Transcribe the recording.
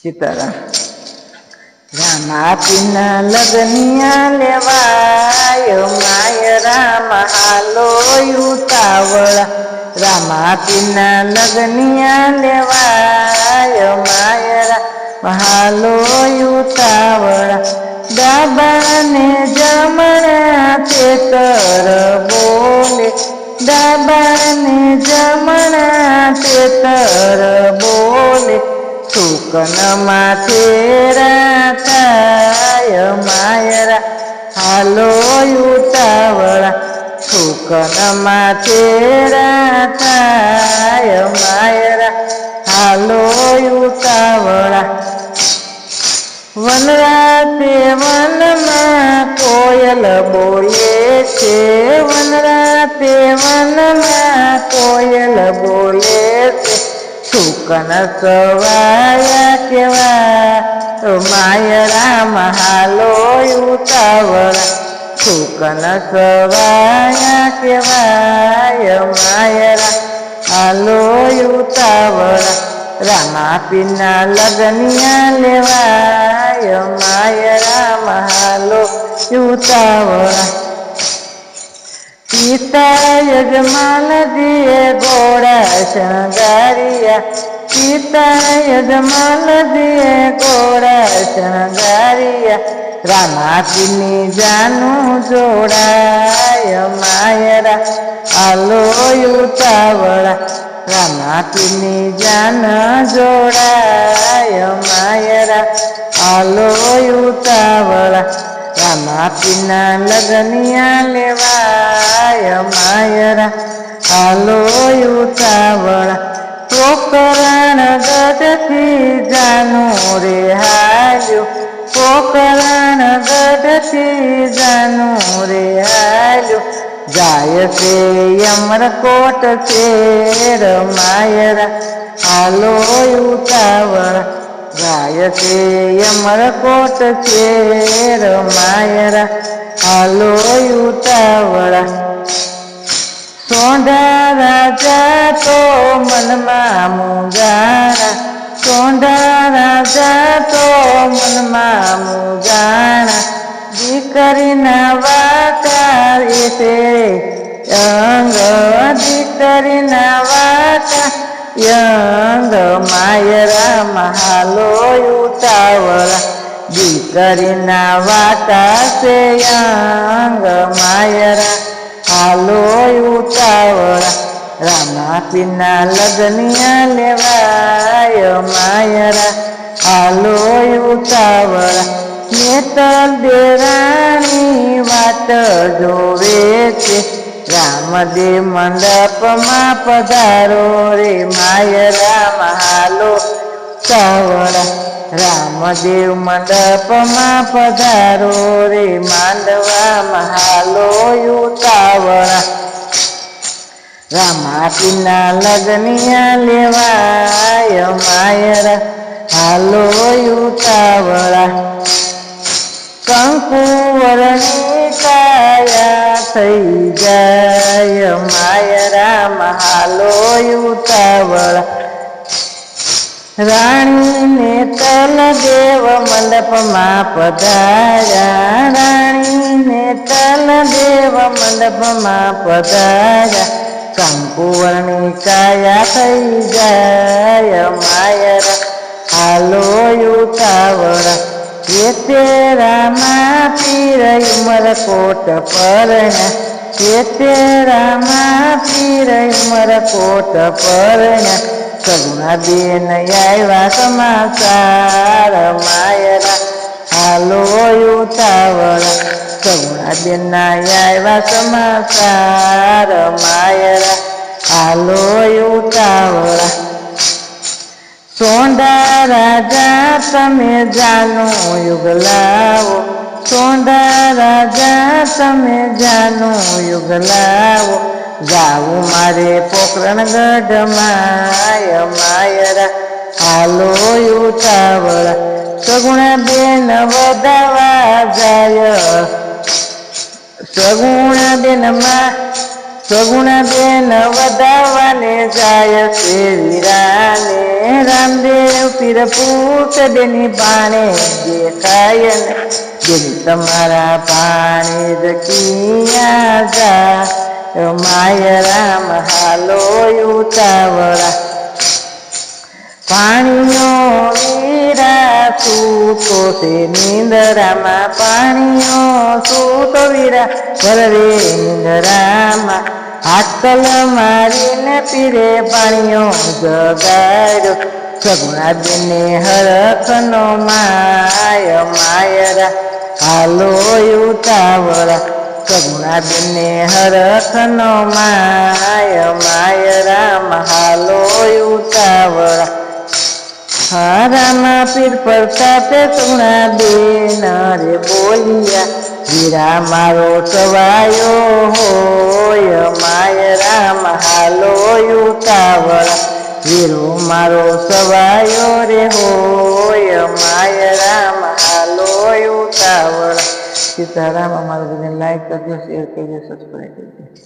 સીતારામ. રામાપીના લગનિયા લેવાય માય રામ હાલો ઉતાવળા. રામાપીના લગનિયા લેવાય માય રામ હાલો ઉતાવળા. ડાબાને જમણા તેતર બોલે, ડાબાને જમણા તેતર બોલે. સુકન માથે રાતાય માયરા હાલો ઉતાવળા. સુકન માથે રાતાય માયરા હાલો ઉતાવળા. વનરાતે વનમાં કોયલ બોલે છે, વનરાતે વનમાં કોયલ બોલે છે. સુકન સવાયા કેવા માય રામ હાલો ઉતાવળા. સુકન સવાયા કેવાય માય રામ હાલો ઉતાવળા. રામાપીના લગનિયા લેવાય માય રામ હાલો ઉતાવળા. સીતા યજમાનજીએ ઘોડા શણગારિયા, સીતા યજમાનજીએ ઘોડા શણગારિયા. રામાપીની જાનું જોડાય માયરા હાલો ઉતાવળા. રામાપીની જાન જોડાય માયરા હાલો ઉતાવળા. રામાપીના લગનિયા લેવાય માયરા હાલો ઉતાવળા. પોકરણ ગઢથી જાનું રે હાલ્યો, પોકરણ ગઢથી જાનું રે હાલ્યો. જાય છે અમરકોટ શેર માયરા હાલો ઉતાવળા. જાય છે અમરકોટ શેર માયરા હાલો ઉતાવળા. સોંઢા રાજા તો મનમાં મૂંઝાણા, સોંઢા રાજા તો મનમાં મૂંઝાણા. દીકરીના વાકા છે યંગ, દીકરીના વાકા યંગ માય રામ હાલો ઉતાવળા. દીકરીના વાકા છે યંગ માય રામ હાલો ઉતાવળા. રામાપીના લગનિયા લેવાય માયરા હાલો ઉતાવળા. નેતર દેરાણી વાટ જોવે છે, રામદેવ મંડપમાં પધારો રે માય રામ હાલો ઉતાવળા. રામદેવ મંડપમાં પધારો રે માંડવામાં હાલો ઉતાવળા. રામાપીના લગનિયા લેવાય માયરા હાલો ઉતાવળા. કંકુવરની કાયા થઈ જાય માય રામ હાલો ઉતાવળા. રાણીને તલદેવ મંડપમાં પધાર્યા, રાણીને તલદેવ મંડપમાં પધાર્યા. કંકુવરની કાયા થઈ જાય માયરા હાલો ઉતાવળા. એ તેરામાં પીર ઉમરકોટ પરણ્યા, એ તેરામાં પીર ઉમરકોટ પરણ્યા. સગુણા બેન આવ્યા સમાચાર માયરા હાલો ઉતાવળા. સગુણા બેન આવ્યા સમાચાર માયરા હાલો ઉતાવળા. સોંઢા રાજા તમે જાનો યુગ લાવો, સોંઢા રાજા તમે જાનો યુગ લાવો. જાવું મારે પોકરણગઢ માય માયરા હાલો ઉતાવળા. સગુણા બેન વધાવા જાય, સગુણા બેન માં સગુણા બેન વધાવાને જાય છે વીરાને રામદેવ પીર પૂત બેની પાણે દેખાય ને બેની તમારા પાણી જકિયા જા માય રામ હાલો ઉતાવળા પાણીનો વીરા સૂતો છે નિંદરામાં પાણીનો સૂતો વીરા ઘરે નિંદરામાં હાકલ મારીને પીરે પાણીઓ જગાડ્યો સગુણા બેને હરખનો માય માયરા હાલો ઉતાવળા સગુણા બેને હરખનો માય માયરા હાલો ઉતાવળા હારામાં પીર પ્રતાપે સગુણા બેન રે બોલિયા વીરા મારો સવાયો હોય માય રામ હાલો ઉતાવળા વીરો મારો સવાયો રે હોય માય રામ હાલો ઉતાવળા સીતારામ. અમારું બધાને લાઈક કરજો, શેર કરજો, સબસ્ક્રાઈબ કરજો.